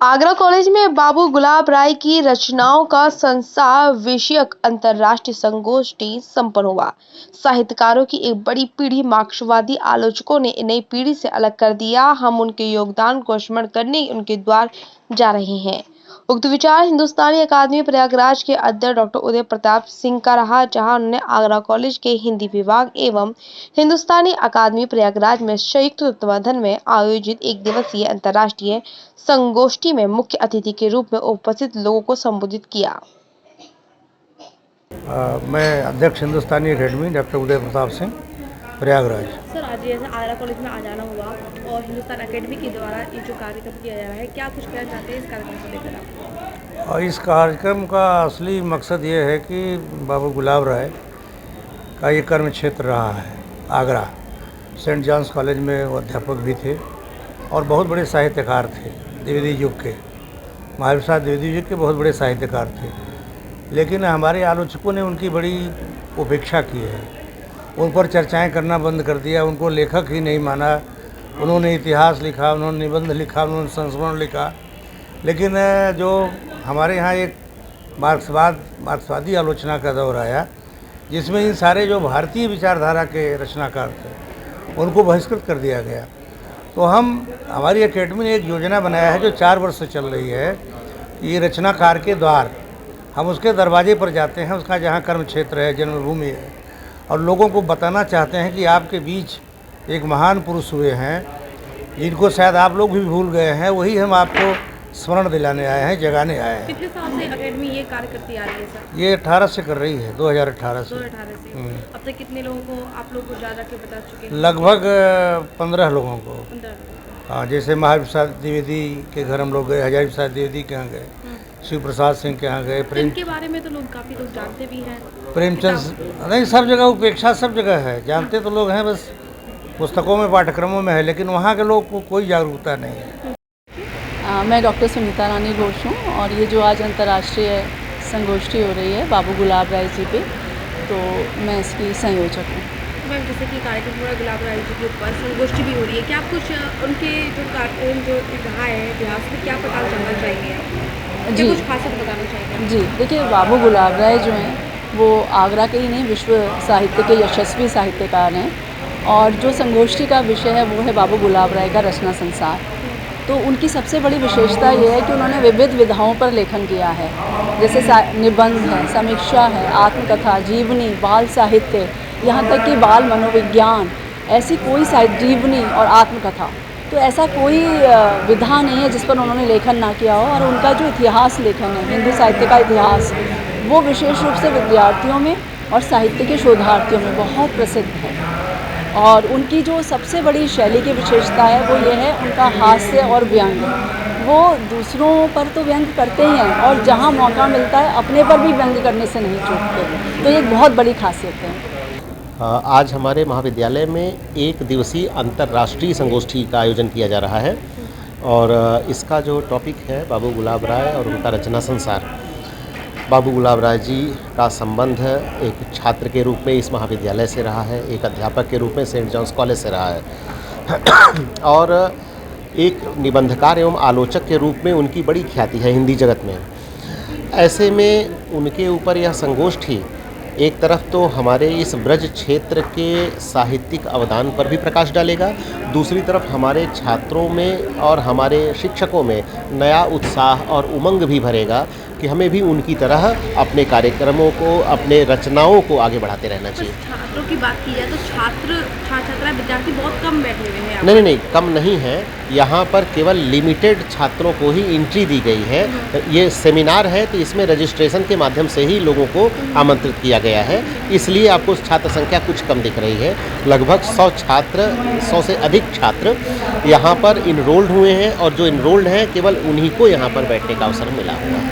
Agra college में बाबू गुलाब राय की रचनाओं का संसार विषयक अंतर्राष्ट्रीय संगोष्ठी संपन्न हुआ। साहित्यकारों की एक बड़ी पीढ़ी मार्क्सवादी आलोचकों ने नई पीढ़ी से अलग कर दिया। हम उनके योगदान को स्मरण करने उनके द्वार जा रहे हैं। उक्त विचार हिंदुस्तानी अकादमी प्रयागराज के अध्यक्ष डॉक्टर उदय प्रताप सिंह का रहा, जहां उन्होंने आगरा कॉलेज के हिंदी विभाग एवं हिंदुस्तानी अकादमी प्रयागराज में संयुक्त तत्वावधान में आयोजित एक दिवसीय अंतर्राष्ट्रीय संगोष्ठी में मुख्य अतिथि के रूप में उपस्थित लोगों को संबोधित किया। मैं अध्यक्ष हिंदुस्तानी academy doctor Uday Pratap Singh Prayagraj. Sir, आज जैसे आगरा कॉलेज में आ जाना हुआ और हिंदुस्तान अकेडमी के द्वारा ये जो कार्यक्रम किया जा रहा है, क्या कुछ कहना चाहते हैं इस कार्यक्रम को लेकर आप? और इस कार्यक्रम का असली मकसद ये है कि बाबू गुलाब राय का ये कर्म क्षेत्र रहा है। आगरा सेंट जॉन्स कॉलेज में वो अध्यापक भी थे और बहुत बड़े साहित्यकार थे। द्विवेदी युग के, महावीर प्रसाद द्विवेदी युग के बहुत बड़े साहित्यकार थे, लेकिन हमारे आलोचकों ने उनकी बड़ी उपेक्षा की है। उन पर चर्चाएं करना बंद कर दिया, उनको लेखक ही नहीं माना। उन्होंने इतिहास लिखा, उन्होंने निबंध लिखा, उन्होंने संस्मरण लिखा, लेकिन जो हमारे यहाँ एक मार्क्सवादी आलोचना का दौर आया, जिसमें इन सारे जो भारतीय विचारधारा के रचनाकार थे उनको बहिष्कृत कर दिया गया। तो हमारी एकेडमी ने एक योजना बनाया है जो 4 वर्ष से चल रही है। ये रचनाकार के द्वार, हम उसके दरवाजे पर जाते हैं, उसका जहाँ कर्म क्षेत्र है, जन्मभूमि है, और लोगों को बताना चाहते हैं कि आपके बीच एक महान पुरुष हुए हैं जिनको शायद आप लोग भी भूल गए हैं। वही हम आपको स्मरण दिलाने आए हैं, जगाने आए हैं। कितने साल से अकेडमी ये कार्य करती आ रही है सर? ये 18 से कर रही है, 2018 से। 2018 से। अब तक कितने लोगों को आप लोग को ज़्यादा के बता चुके हैं? लगभग 15 लोगों को। 15। हाँ, जैसे महावीर प्रसाद द्विवेदी के घर हम लोग गए, हजारी प्रसाद द्विवेदी के यहाँ गए, शिव प्रसाद सिंह के यहाँ गए। प्रेम के बारे में तो लोग काफ़ी लोग जानते भी हैं। प्रेमचंद नहीं, सब जगह उपेक्षा सब जगह है। जानते तो लोग हैं, बस पुस्तकों में पाठ्यक्रमों में है, लेकिन वहाँ के लोग को कोई जागरूकता नहीं है। मैं डॉक्टर सुनीता रानी घोष हूँ और ये जो आज अंतर्राष्ट्रीय संगोष्ठी हो रही है बाबू गुलाब राय जी पे, तो मैं इसकी संयोजक हूँ। मैम, जैसे कि कार्यक्रम पूरा गुलाब राय जी के ऊपर संगोष्ठी भी हो रही है, क्या आप कुछ उनके जो कार्यक्रम जो रहा है इतिहास में क्या पता चलना चाहिए आप? जी, कुछ खासियत बताना चाहिए? जी देखिए, बाबू गुलाब राय जो हैं वो आगरा के ही नहीं, विश्व साहित्य के यशस्वी साहित्यकार हैं। और जो संगोष्ठी का विषय है वो है बाबू गुलाब राय का रचना संसार। तो उनकी सबसे बड़ी विशेषता ये है कि उन्होंने विविध विधाओं पर लेखन किया है, जैसे निबंध है, समीक्षा है, आत्मकथा, जीवनी, बाल साहित्य, यहाँ तक कि बाल मनोविज्ञान, ऐसी कोई जीवनी और आत्मकथा, तो ऐसा कोई विधा नहीं है जिस पर उन्होंने लेखन ना किया हो। और उनका जो इतिहास लेखन है, हिंदू साहित्य का इतिहास, वो विशेष रूप से विद्यार्थियों में और साहित्य के शोधार्थियों में बहुत प्रसिद्ध है। और उनकी जो सबसे बड़ी शैली की विशेषता है वो ये है उनका हास्य और व्यंग। वो दूसरों पर तो व्यंग करते ही हैं और जहाँ मौका मिलता है अपने पर भी व्यंग करने से नहीं चूकते, तो ये एक बहुत बड़ी खासियत है। आज हमारे महाविद्यालय में एक दिवसीय अंतर्राष्ट्रीय संगोष्ठी का आयोजन किया जा रहा है और इसका जो टॉपिक है बाबू गुलाब राय और उनका रचना संसार। बाबू गुलाब राय जी का संबंध एक छात्र के रूप में इस महाविद्यालय से रहा है, एक अध्यापक के रूप में सेंट जॉन्स कॉलेज से रहा है और एक निबंधकार एवं आलोचक के रूप में उनकी बड़ी ख्याति है हिंदी जगत में। ऐसे में उनके ऊपर यह संगोष्ठी एक तरफ तो हमारे इस ब्रज क्षेत्र के साहित्यिक अवदान पर भी प्रकाश डालेगा, दूसरी तरफ हमारे छात्रों में और हमारे शिक्षकों में नया उत्साह और उमंग भी भरेगा कि हमें भी उनकी तरह अपने कार्यक्रमों को, अपने रचनाओं को आगे बढ़ाते रहना चाहिए। छात्रों की बात की जाए तो छात्रा विद्यार्थी बहुत कम बैठे हुए हैं। नहीं, कम नहीं है। यहाँ पर केवल लिमिटेड छात्रों को ही एंट्री दी गई है। ये सेमिनार है तो इसमें रजिस्ट्रेशन के माध्यम से ही लोगों को आमंत्रित किया गया है, इसलिए आपको छात्र संख्या कुछ कम दिख रही है। लगभग 100 से अधिक छात्र यहाँ पर इनरोल्ड हुए हैं और जो इनरोल्ड हैं केवल उन्हीं को यहाँ पर बैठने का अवसर मिला हुआ है।